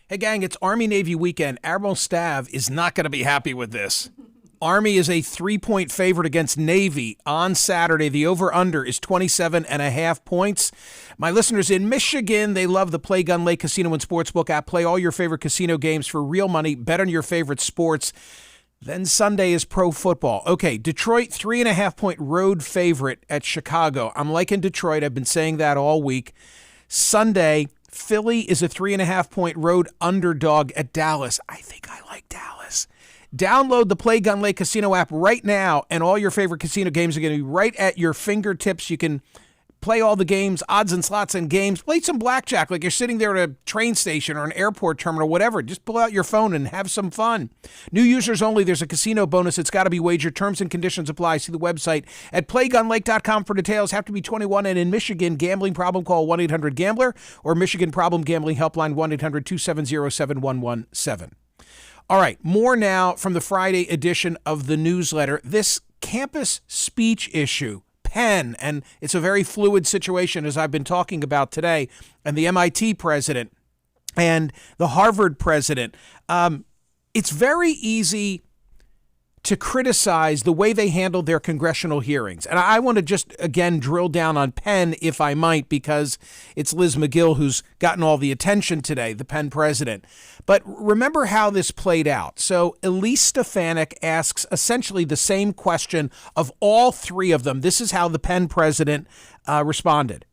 Hey, gang, it's Army-Navy weekend. Admiral Stav is not going to be happy with this. Army is a 3-point favorite against Navy on Saturday. The over-under is 27.5 points. My listeners in Michigan, they love the Play Gun Lake Casino and Sportsbook app. Play all your favorite casino games for real money. Bet on your favorite sports. Then Sunday is pro football. Okay, Detroit, 3.5-point road favorite at Chicago. I'm liking Detroit. I've been saying that all week. Sunday, Philly is a 3.5-point road underdog at Dallas. I think I like Dallas. Download the Play Gun Lake Casino app right now, and all your favorite casino games are going to be right at your fingertips. You can play all the games, odds and slots and games. Play some blackjack like you're sitting there at a train station or an airport terminal, whatever. Just pull out your phone and have some fun. New users only. There's a casino bonus. It's got to be wagered. Terms and conditions apply. See the website at playgunlake.com for details. Have to be 21 and in Michigan. Gambling problem? Call 1-800-GAMBLER or Michigan Problem Gambling Helpline 1-800-270-7117. All right, more now from the Friday edition of the newsletter. This campus speech issue, Penn, and it's a very fluid situation, as I've been talking about today, and the MIT president and the Harvard president. It's very easy to criticize the way they handled their congressional hearings. And I want to just, again, drill down on Penn, if I might, because it's Liz Magill who's gotten all the attention today, the Penn president. But remember how this played out. So Elise Stefanik asks essentially the same question of all three of them. This is how the Penn president responded.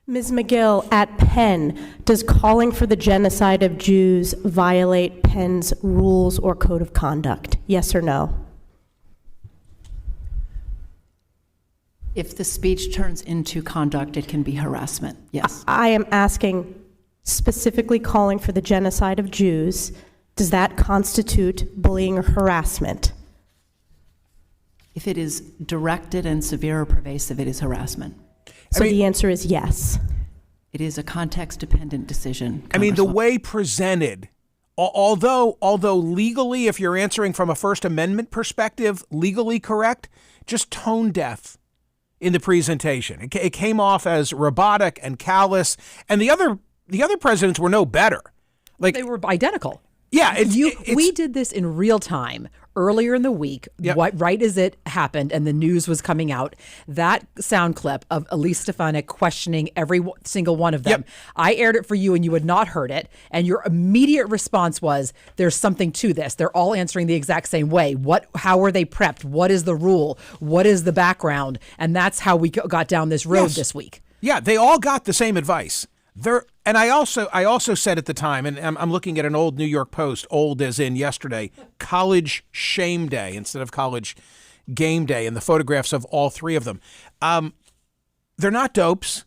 Ms. Magill, at Penn, does calling for the genocide of Jews violate Penn's rules or code of conduct? Yes or no? If the speech turns into conduct, it can be harassment, yes. I am asking specifically calling for the genocide of Jews. Does that constitute bullying or harassment? If it is directed and severe or pervasive, it is harassment. So the answer is yes. It is a context-dependent decision. I mean, the way presented, although legally, if you're answering from a First Amendment perspective, legally correct, just tone deaf in the presentation. It came off as robotic and callous, and the other presidents were no better. Like, they were identical. Yeah, we did this in real time earlier in the week, yep. Right as it happened and the news was coming out. That sound clip of Elise Stefanik questioning every single one of them. Yep. I aired it for you and you had not heard it. And your immediate response was, there's something to this. They're all answering the exact same way. How were they prepped? What is the rule? What is the background? And that's how we got down this road this week. Yeah, they all got the same advice. And I also said at the time, and I'm looking at an old New York Post, old as in yesterday, College Shame Day instead of College Game Day, and the photographs of all three of them. They're not dopes.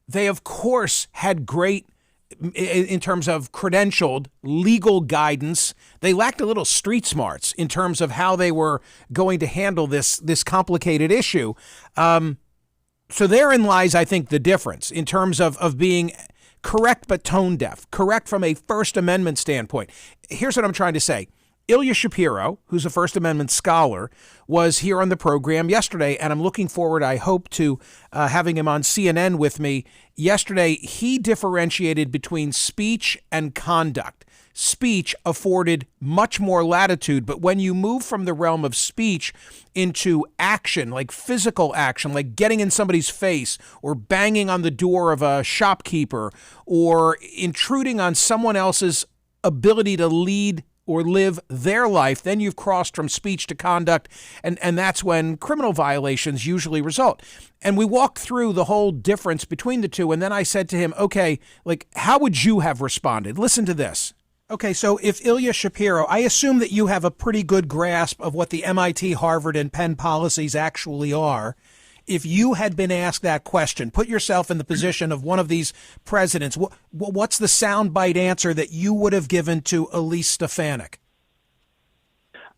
They, of course, had great, in terms of credentialed legal guidance. They lacked a little street smarts in terms of how they were going to handle this complicated issue. So therein lies, I think, the difference in terms of being correct but tone deaf, correct from a First Amendment standpoint. Here's what I'm trying to say. Ilya Shapiro, who's a First Amendment scholar, was here on the program yesterday, and I'm looking forward, I hope, to having him on CNN with me. Yesterday, he differentiated between speech and conduct. Speech afforded much more latitude, but when you move from the realm of speech into action, like physical action, like getting in somebody's face or banging on the door of a shopkeeper or intruding on someone else's ability to lead or live their life, then you've crossed from speech to conduct, and that's when criminal violations usually result. And we walked through the whole difference between the two, and then I said to him, okay, like, how would you have responded? Listen to this. Okay, so if Ilya Shapiro, I assume that you have a pretty good grasp of what the MIT, Harvard, and Penn policies actually are. If you had been asked that question, put yourself in the position of one of these presidents, what's the soundbite answer that you would have given to Elise Stefanik?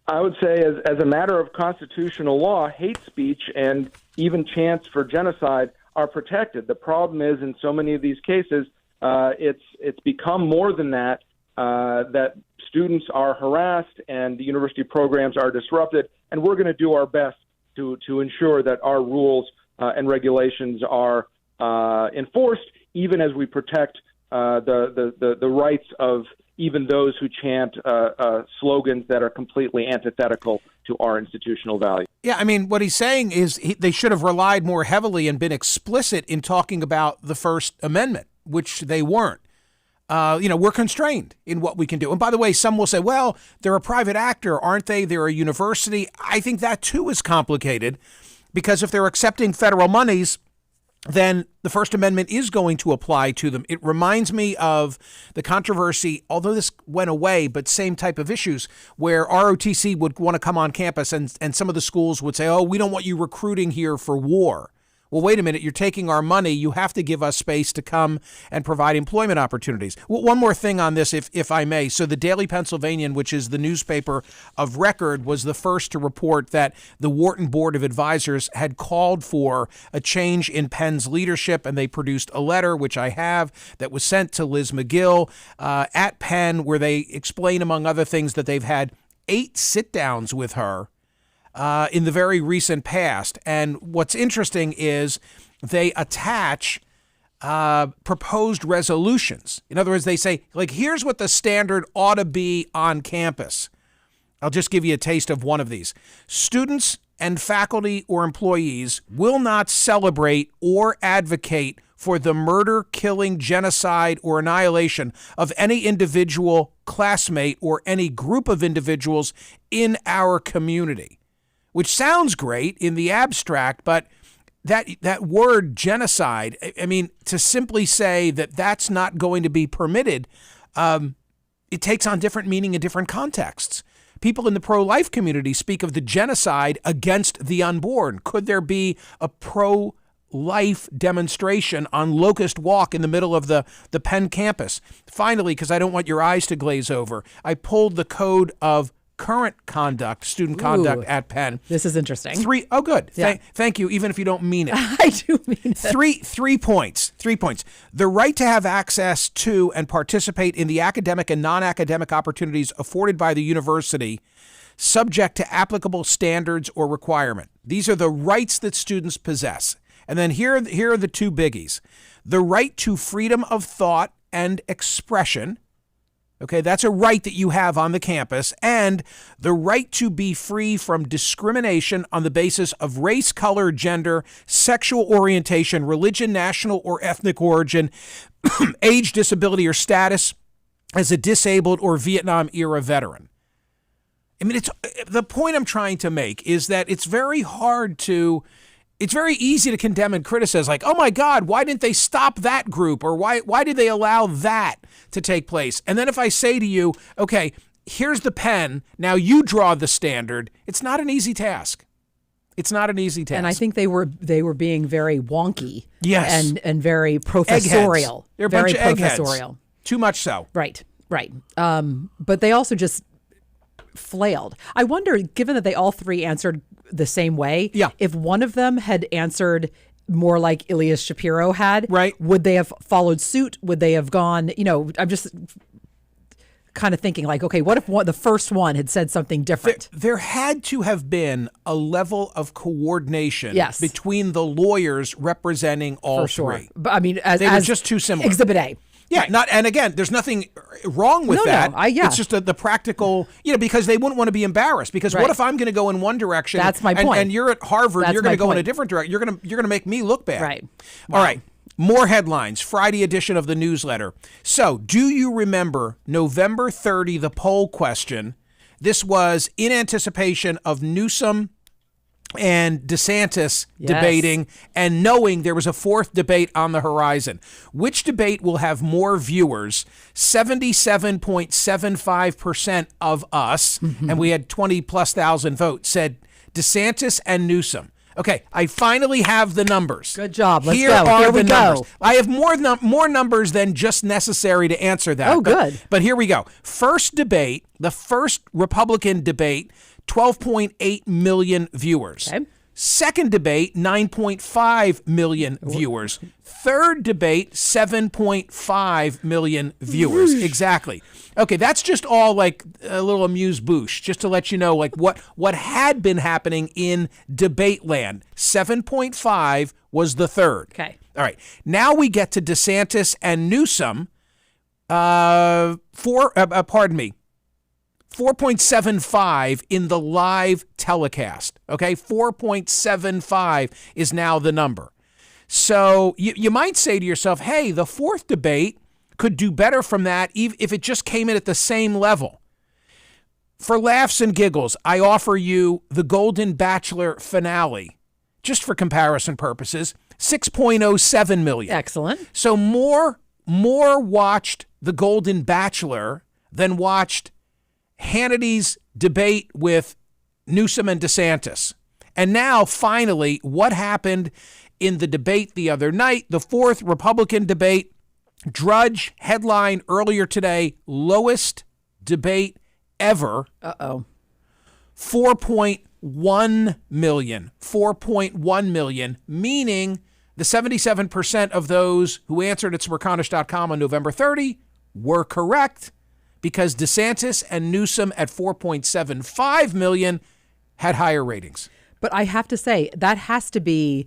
I would say as a matter of constitutional law, hate speech and even chants for genocide are protected. The problem is in so many of these cases, it's become more than that, that students are harassed and the university programs are disrupted, and we're going to do our best to ensure that our rules and regulations are enforced, even as we protect the rights of even those who chant slogans that are completely antithetical to our institutional values. Yeah, I mean, what he's saying is they should have relied more heavily and been explicit in talking about the First Amendment, which they weren't. We're constrained in what we can do. And by the way, some will say, well, they're a private actor, aren't they? They're a university. I think that, too, is complicated because if they're accepting federal monies, then the First Amendment is going to apply to them. It reminds me of the controversy, although this went away, but same type of issues, where ROTC would want to come on campus and some of the schools would say, oh, we don't want you recruiting here for war. Well, wait a minute, you're taking our money. You have to give us space to come and provide employment opportunities. Well, one more thing on this, if I may. So the Daily Pennsylvanian, which is the newspaper of record, was the first to report that the Wharton Board of Advisors had called for a change in Penn's leadership, and they produced a letter, which I have, that was sent to Liz Magill at Penn, where they explain, among other things, that they've had 8 sit-downs with her in the very recent past. And what's interesting is they attach proposed resolutions. In other words, they say, like, here's what the standard ought to be on campus. I'll just give you a taste of one of these. Students and faculty or employees will not celebrate or advocate for the murder, killing, genocide, or annihilation of any individual, classmate, or any group of individuals in our community. Which sounds great in the abstract, but that word genocide, I mean, to simply say that that's not going to be permitted, it takes on different meaning in different contexts. People in the pro-life community speak of the genocide against the unborn. Could there be a pro-life demonstration on Locust Walk in the middle of the Penn campus? Finally, because I don't want your eyes to glaze over, I pulled the code of current conduct, student conduct at Penn. This is interesting. Oh, good. Yeah. Thank you, even if you don't mean it. I do mean it. 3 points. 3 points. The right to have access to and participate in the academic and non-academic opportunities afforded by the university, subject to applicable standards or requirement. These are the rights that students possess. And then here are the 2 biggies. The right to freedom of thought and expression. Okay, that's a right that you have on the campus, and the right to be free from discrimination on the basis of race, color, gender, sexual orientation, religion, national or ethnic origin, age, disability, or status as a disabled or Vietnam-era veteran. I mean, the point I'm trying to make is that it's very easy to condemn and criticize, like, oh my God, why didn't they stop that group? Or why did they allow that to take place? And then if I say to you, okay, here's the pen, now you draw the standard, it's not an easy task. It's not an easy task. And I think they were being very wonky. Yes. And very professorial. Eggheads. They're a very bunch of professorial. eggheads. Too much so. Right. But they also just flailed. I wonder, given that they all 3 answered the same way, if one of them had answered more like Elias Shapiro had, right, would they have followed suit? Would they have gone, I'm just kind of thinking like, okay, what if the first one had said something different? There had to have been a level of coordination between the lawyers representing all 3. But I mean, they were just too similar. Exhibit A. Yeah, right. And again, there's nothing wrong with that. No, It's just the practical, because they wouldn't want to be embarrassed. Because what if I'm going to go in one direction? That's my point. And you're at Harvard, That's you're going to go point. in a different direction. You're going to make me look bad. Right. All right. More headlines. Friday edition of the newsletter. So, do you remember November 30, the poll question? This was in anticipation of Newsom and DeSantis debating and knowing there was a 4th debate on the horizon. Which debate will have more viewers? 77.75% of us, and we had 20+ thousand votes, said DeSantis and Newsom. Okay, I finally have the numbers. Good job. Let's Here go. are Here we the go. numbers. I have more numbers than just necessary to answer that. Oh, good. But here we go. First debate, the first Republican debate, 12.8 million viewers. Okay. Second debate, 9.5 million viewers. Third debate, 7.5 million viewers. Exactly. Okay, that's just all like a little amuse-bouche, just to let you know like what had been happening in debate land. 7.5 was the third. Okay. All right. Now we get to DeSantis and Newsom. Pardon me. 4.75 in the live telecast. Okay, 4.75 is now the number. So you might say to yourself, hey, the fourth debate could do better from that if it just came in at the same level. For laughs and giggles, I offer you the Golden Bachelor finale, just for comparison purposes, 6.07 million. Excellent. So more watched the Golden Bachelor than watched Hannity's debate with Newsom and DeSantis. And now, finally, what happened in the debate the other night, the fourth Republican debate? Drudge headline earlier today, lowest debate ever. 4.1 million. 4.1 million, meaning the 77% of those who answered at Smerconish.com on November 30 were correct, because DeSantis and Newsom at 4.75 million had higher ratings. But I have to say, that has to be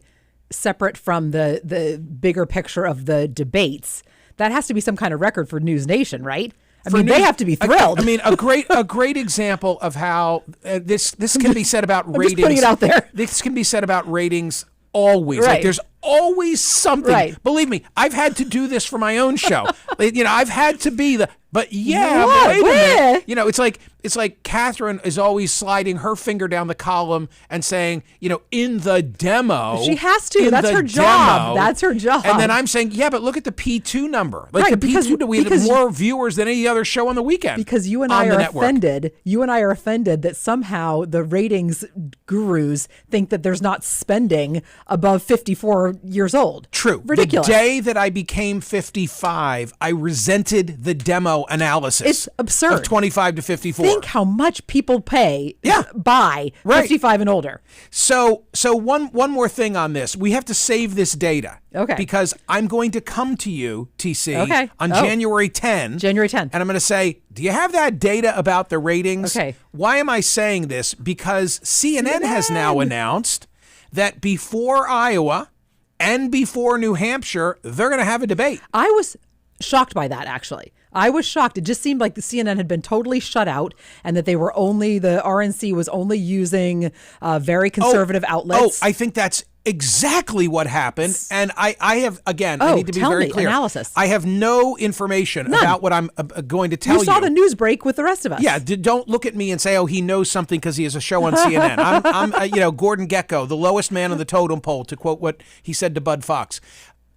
separate from the bigger picture of the debates. That has to be some kind of record for News Nation, right? They have to be thrilled. A great example of how this can be said about ratings. I'm just putting it out there. This can be said about ratings always. Right. Like there's always something. Right. Believe me, I've had to do this for my own show. I've had to be the. But yeah, What? wait a Where? minute. It's like Catherine is always sliding her finger down the column and saying, in the demo. She has to. in That's the her job. demo. That's her job. And then I'm saying, yeah, but look at the P2 number. Like Right, the P2, we had more viewers than any other show on the weekend. Because you and on I the are network. offended. You and I are offended that somehow the ratings gurus think that there's not spending above 54 years old. True. Ridiculous. The day that I became 55, I resented the demo analysis. It's absurd. Of 25 to 54. Think how much people pay buy Right. 55 and older. So one more thing on this. We have to save this data. Okay. Because I'm going to come to you, TC, Okay. on January 10. January 10. And I'm going to say, do you have that data about the ratings? Okay. Why am I saying this? Because CNN has now announced that before Iowa and before New Hampshire, they're going to have a debate. I was shocked by that, actually. I was shocked. It just seemed like the CNN had been totally shut out, and that the RNC was only using very conservative outlets. I think that's exactly what happened. And I have, again, I need to be tell very me. clear. Analysis. I have no information about what I'm going to tell you. You saw the news break with the rest of us. Yeah, don't look at me and say, he knows something because he has a show on CNN. I'm Gordon Gekko, the lowest man on the totem pole, to quote what he said to Bud Fox.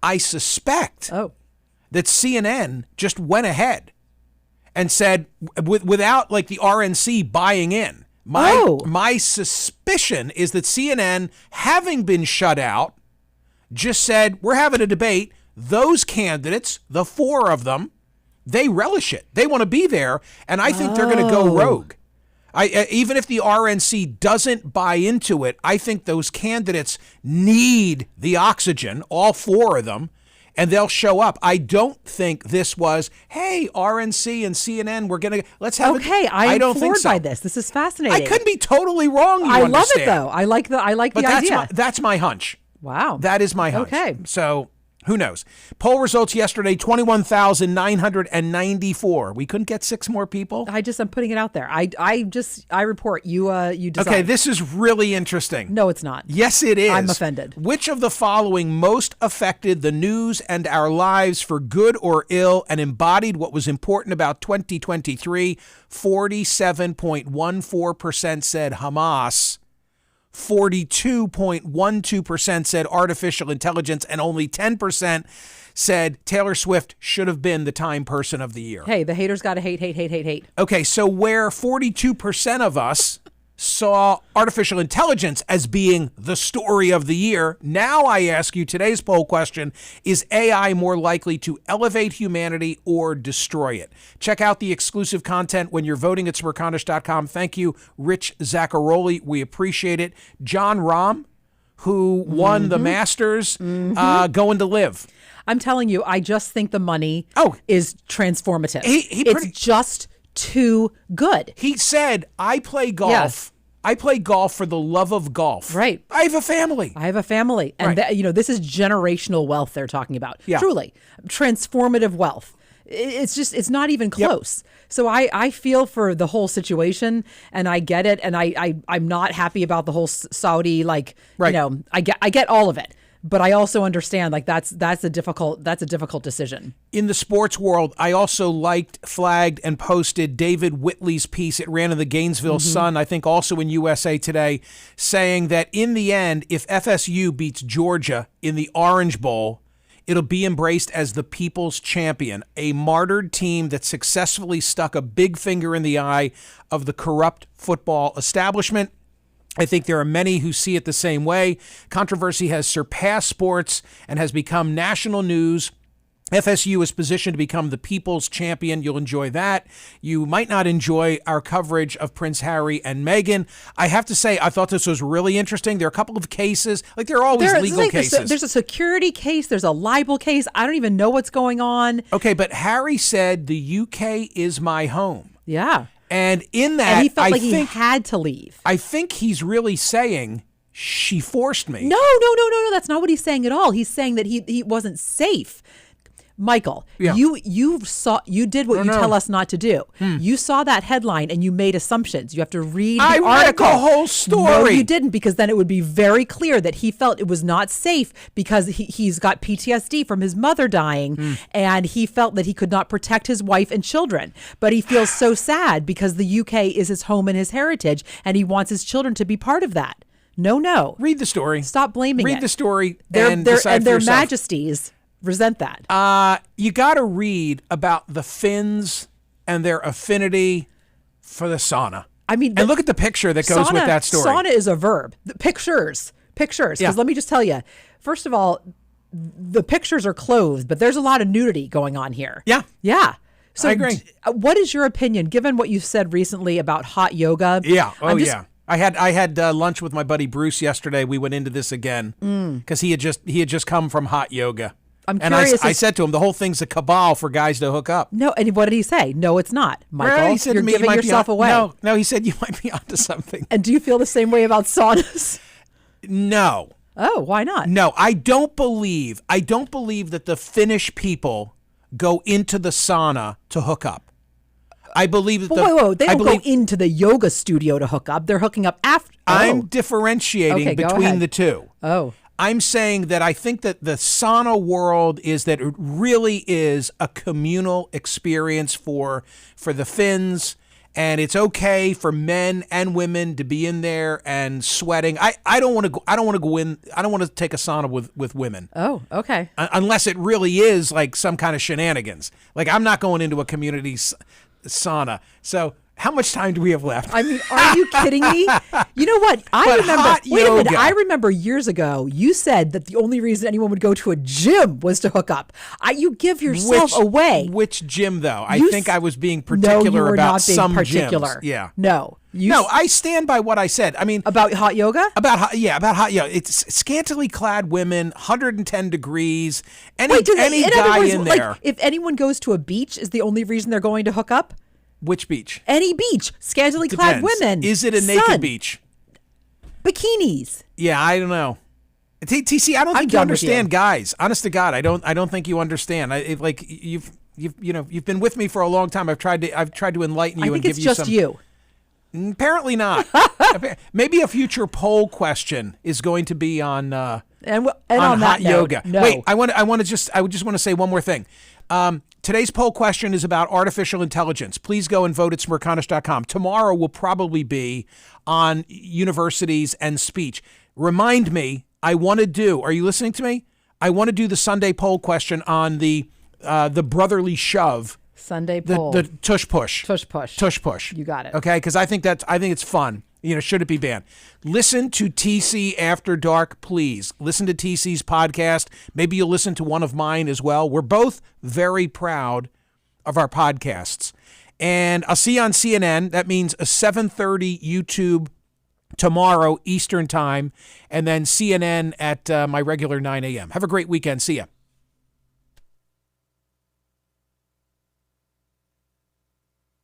I suspect that CNN just went ahead and said, without like the RNC buying in, my suspicion is that CNN, having been shut out, just said, we're having a debate. Those candidates, the four of them, they relish it. They want to be there, and I think they're going to go rogue. Even if the RNC doesn't buy into it, I think those candidates need the oxygen, all four of them, and they'll show up. I don't think this was, hey, RNC and CNN, let's have I don't think floored so. by this. This is fascinating. I could be totally wrong. I love it, understand. though. I like the But idea. that's my hunch. Wow. That is my hunch. Okay. So who knows? Poll results yesterday, 21,994. We couldn't get 6 more people. I'm putting it out there. I report you decide. Okay, this is really interesting. No, it's not. Yes, it is. I'm offended. Which of the following most affected the news and our lives for good or ill and embodied what was important about 2023? 47.14% said Hamas. 42.12% said artificial intelligence, and only 10% said Taylor Swift should have been the Time Person of the Year. Hey, the haters got to hate. Okay, so where 42% of us saw artificial intelligence as being the story of the year, now I ask you today's poll question, is AI more likely to elevate humanity or destroy it? Check out the exclusive content when you're voting at Smerconish.com. Thank you, Rich Zaccaroli. We appreciate it. John Rahm, who won the Masters, going to live. I'm telling you, I just think the money is transformative. It's just too good. He said, I play golf. Yes. I play golf for the love of golf. Right. I have a family. And Right. this is generational wealth they're talking about. Yeah. Truly. Transformative wealth. It's not even close. So I feel for the whole situation, and I get it, and I'm not happy about the whole Saudi, like, Right. I get all of it. But I also understand, like, that's a difficult decision. In the sports world, I also liked, flagged, and posted David Whitley's piece. It ran in the Gainesville Sun, I think also in USA Today, saying that in the end, if FSU beats Georgia in the Orange Bowl, it'll be embraced as the people's champion, a martyred team that successfully stuck a big finger in the eye of the corrupt football establishment. I think there are many who see it the same way. Controversy has surpassed sports and has become national news. FSU is positioned to become the people's champion. You'll enjoy that. You might not enjoy our coverage of Prince Harry and Meghan. I have to say, I thought this was really interesting. There are a couple of cases, like there are always legal cases. There's a security case. There's a libel case. I don't even know what's going on. Okay, but Harry said the UK is my home. Yeah. And in that, And he felt he had to leave. I think he's really saying she forced me. No. That's not what he's saying at all. He's saying that he wasn't safe. Michael, Yeah. you did what you tell us not to do. Hmm. You saw that headline and you made assumptions. You have to read the I read article. the whole story. No, you didn't, because then it would be very clear that he felt it was not safe because he's got PTSD from his mother dying, and he felt that he could not protect his wife and children. But he feels so sad because the UK is his home and his heritage, and he wants his children to be part of that. No. Read the story. Stop blaming it. Read the story And and decide for their yourself. majesties resent that. You got to read about the Finns and their affinity for the sauna. I mean, and look at the picture that goes with that story. Sauna is a verb. Pictures. Because let me just tell you, first of all, the pictures are clothed, but there's a lot of nudity going on here. Yeah. So I agree. What is your opinion, given what you said recently about hot yoga? Yeah. Yeah. I had lunch with my buddy Bruce yesterday. We went into this again because he had just come from hot yoga. I'm curious. I said to him, the whole thing's a cabal for guys to hook up. No, and what did he say? No, it's not, Michael. Well, he said You're to me, giving yourself away. No, he said you might be onto something. And do you feel the same way about saunas? No. Oh, why not? No, I don't believe that the Finnish people go into the sauna to hook up. I believe that Whoa, they don't go into the yoga studio to hook up. They're hooking up after. I'm differentiating between the two. Oh. I'm saying that I think that the sauna world is that it really is a communal experience for the Finns, and it's okay for men and women to be in there and sweating. I don't want to go in. I don't want to take a sauna with women. Oh, okay. Unless it really is like some kind of shenanigans. Like I'm not going into a community sauna. So how much time do we have left? I mean, are you kidding me? You know what? I remember years ago, you said that the only reason anyone would go to a gym was to hook up. You give yourself away. Which gym, though? I think I was being particular you were about not being some particular. gyms. Yeah. No. I stand by what I said. I mean, about hot yoga? About hot yoga. It's scantily clad women, 110 degrees. Any guy in there. Like, if anyone goes to a beach, is the only reason they're going to hook up? Which beach? Any beach. Scantily clad women. Is it a naked beach? Bikinis. Yeah, I don't know. TC, I don't think you understand guys. Honest to God, I don't think you understand. You've been with me for a long time. I've tried to enlighten you and give you some. I think it's just you. Apparently not. Maybe a future poll question is going to be on on hot yoga. No. Wait, I just want to say one more thing. Today's poll question is about artificial intelligence. Please go and vote at Smerconish.com. Tomorrow will probably be on universities and speech. Remind me, are you listening to me? I want to do the Sunday poll question on the brotherly shove. Sunday poll. The tush push. Tush push. Tush push. You got it. Okay, because I think it's fun. Should it be banned? Listen to TC After Dark, please. Listen to TC's podcast. Maybe you'll listen to one of mine as well. We're both very proud of our podcasts. And I'll see you on CNN. That means a 7:30 YouTube tomorrow Eastern time, and then CNN at my regular 9 a.m. Have a great weekend. See ya.